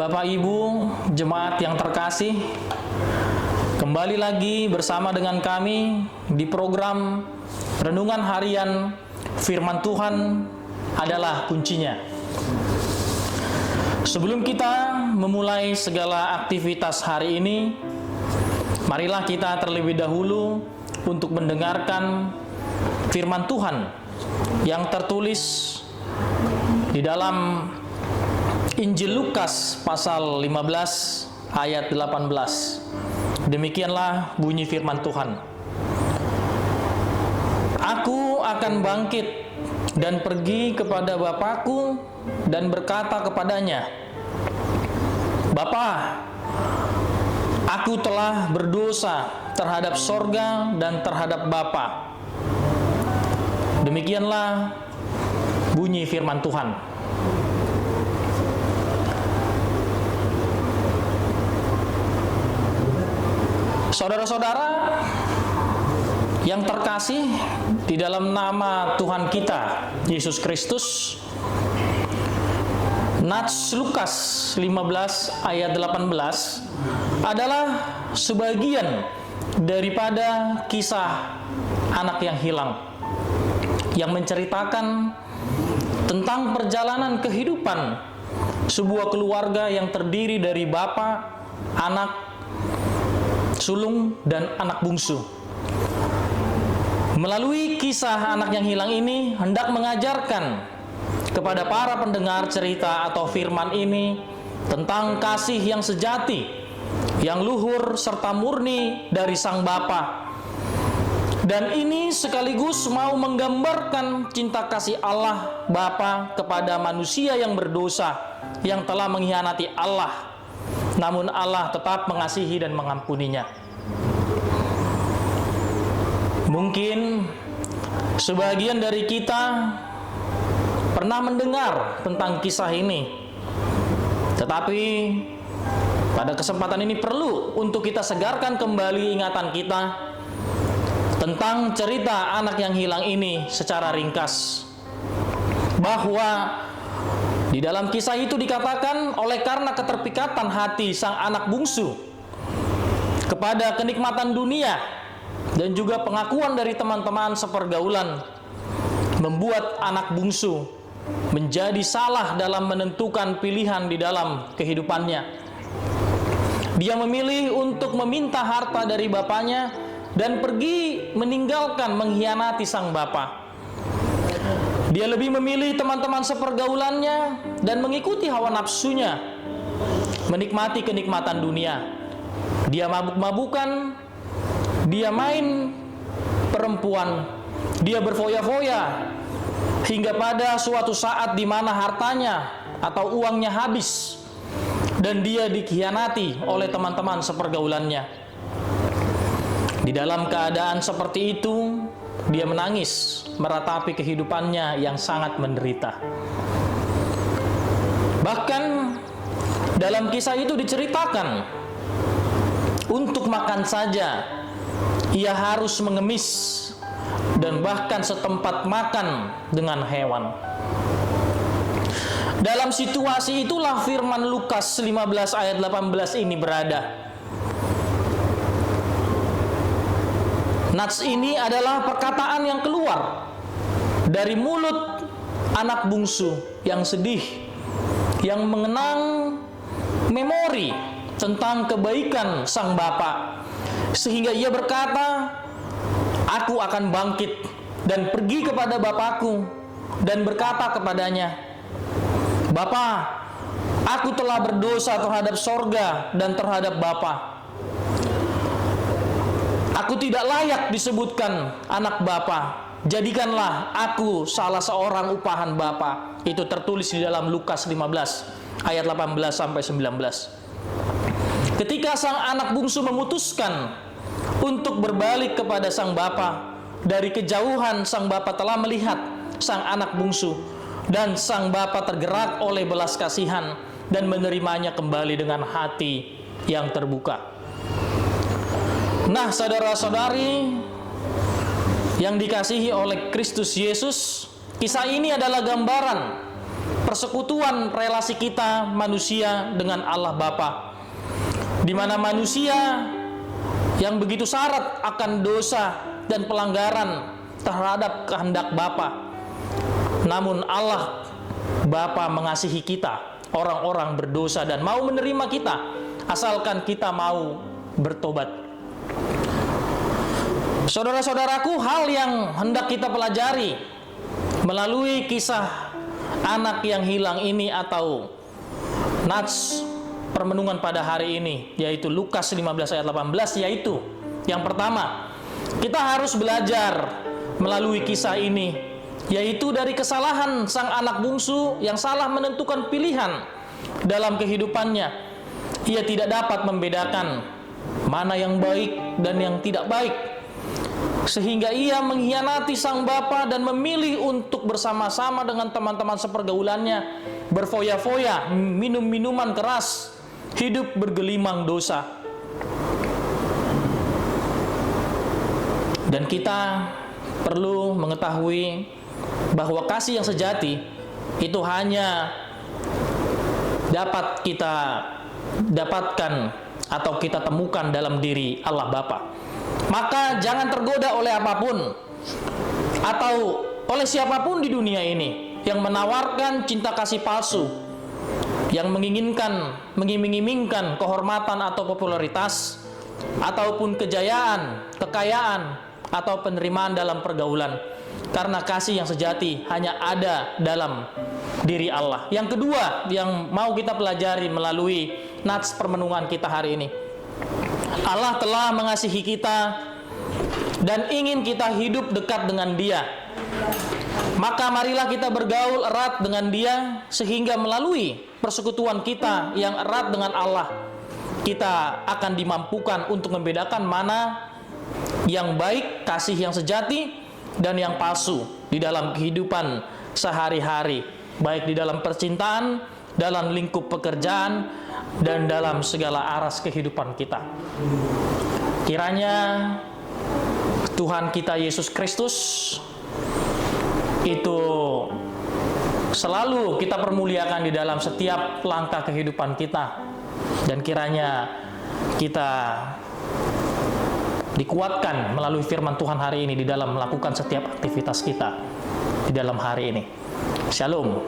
Bapak Ibu, jemaat yang terkasih, kembali lagi bersama dengan kami di program Renungan Harian Firman Tuhan adalah kuncinya. Sebelum kita memulai segala aktivitas hari ini, marilah kita terlebih dahulu untuk mendengarkan firman Tuhan yang tertulis di dalam Injil Lukas pasal 15 ayat 18. Demikianlah bunyi firman Tuhan. Aku akan bangkit dan pergi kepada Bapakku dan berkata kepadanya, Bapa, aku telah berdosa terhadap sorga dan terhadap Bapa. Demikianlah bunyi firman Tuhan. Saudara-saudara yang terkasih di dalam nama Tuhan kita Yesus Kristus, Nats Lukas 15 ayat 18 adalah sebagian daripada kisah anak yang hilang yang menceritakan tentang perjalanan kehidupan sebuah keluarga yang terdiri dari bapa, anak, sulung, dan anak bungsu. Melalui kisah anak yang hilang ini hendak mengajarkan kepada para pendengar cerita atau firman ini tentang kasih yang sejati, yang luhur serta murni dari sang Bapa. Dan ini sekaligus mau menggambarkan cinta kasih Allah Bapa kepada manusia yang berdosa, yang telah mengkhianati Allah. Namun Allah tetap mengasihi dan mengampuninya. Mungkin sebagian dari kita pernah mendengar tentang kisah ini, tetapi pada kesempatan ini perlu untuk kita segarkan kembali ingatan kita tentang cerita anak yang hilang ini secara ringkas. Bahwa di dalam kisah itu dikatakan oleh karena keterpikatan hati sang anak bungsu kepada kenikmatan dunia dan juga pengakuan dari teman-teman sepergaulan, membuat anak bungsu menjadi salah dalam menentukan pilihan di dalam kehidupannya. Dia memilih untuk meminta harta dari bapaknya dan pergi meninggalkan mengkhianati sang bapa. Dia lebih memilih teman-teman sepergaulannya dan mengikuti hawa nafsunya, menikmati kenikmatan dunia. Dia mabuk-mabukan, dia main perempuan, dia berfoya-foya, hingga pada suatu saat di mana hartanya atau uangnya habis, dan dia dikhianati oleh teman-teman sepergaulannya. Di dalam keadaan seperti itu, dia menangis meratapi kehidupannya yang sangat menderita. Bahkan dalam kisah itu diceritakan, untuk makan saja ia harus mengemis dan bahkan setempat makan dengan hewan. Dalam situasi itulah firman Lukas 15 ayat 18 ini berada. Nats ini adalah perkataan yang keluar dari mulut anak bungsu yang sedih, yang mengenang memori tentang kebaikan sang bapa, sehingga ia berkata, aku akan bangkit dan pergi kepada bapakku dan berkata kepadanya, Bapa, aku telah berdosa terhadap sorga dan terhadap Bapa. Aku tidak layak disebutkan anak Bapa. Jadikanlah aku salah seorang upahan Bapa. Itu tertulis di dalam Lukas 15 ayat 18 sampai 19. Ketika sang anak bungsu memutuskan untuk berbalik kepada sang bapa, dari kejauhan sang bapa telah melihat sang anak bungsu, dan sang bapa tergerak oleh belas kasihan dan menerimanya kembali dengan hati yang terbuka. Nah, saudara-saudari yang dikasihi oleh Kristus Yesus, kisah ini adalah gambaran persekutuan relasi kita manusia dengan Allah Bapa, di mana manusia yang begitu syarat akan dosa dan pelanggaran terhadap kehendak Bapa. Namun Allah Bapa mengasihi kita, orang-orang berdosa, dan mau menerima kita asalkan kita mau bertobat. Saudara-saudaraku, hal yang hendak kita pelajari melalui kisah anak yang hilang ini atau nats permenungan pada hari ini, yaitu Lukas 15 ayat 18, yaitu yang pertama, kita harus belajar melalui kisah ini, yaitu dari kesalahan sang anak bungsu yang salah menentukan pilihan dalam kehidupannya. Ia tidak dapat membedakan mana yang baik dan yang tidak baik, sehingga ia mengkhianati sang bapa dan memilih untuk bersama-sama dengan teman-teman sepergaulannya berfoya-foya, minum minuman keras, hidup bergelimang dosa. Dan kita perlu mengetahui bahwa kasih yang sejati itu hanya dapat kita dapatkan atau kita temukan dalam diri Allah Bapa. Maka jangan tergoda oleh apapun atau oleh siapapun di dunia ini yang menawarkan cinta kasih palsu, yang mengiming-imingkan kehormatan atau popularitas, ataupun kejayaan, kekayaan, atau penerimaan dalam pergaulan. Karena kasih yang sejati hanya ada dalam diri Allah. Yang kedua yang mau kita pelajari melalui nats permenungan kita hari ini, Allah telah mengasihi kita dan ingin kita hidup dekat dengan Dia. Maka marilah kita bergaul erat dengan Dia, sehingga melalui persekutuan kita yang erat dengan Allah, kita akan dimampukan untuk membedakan mana yang baik, kasih yang sejati, dan yang palsu di dalam kehidupan sehari-hari, baik di dalam percintaan, dalam lingkup pekerjaan, dan dalam segala aras kehidupan kita. Kiranya Tuhan kita Yesus Kristus itu selalu kita permuliakan di dalam setiap langkah kehidupan kita, dan kiranya kita dikuatkan melalui firman Tuhan hari ini di dalam melakukan setiap aktivitas kita di dalam hari ini. Shalom.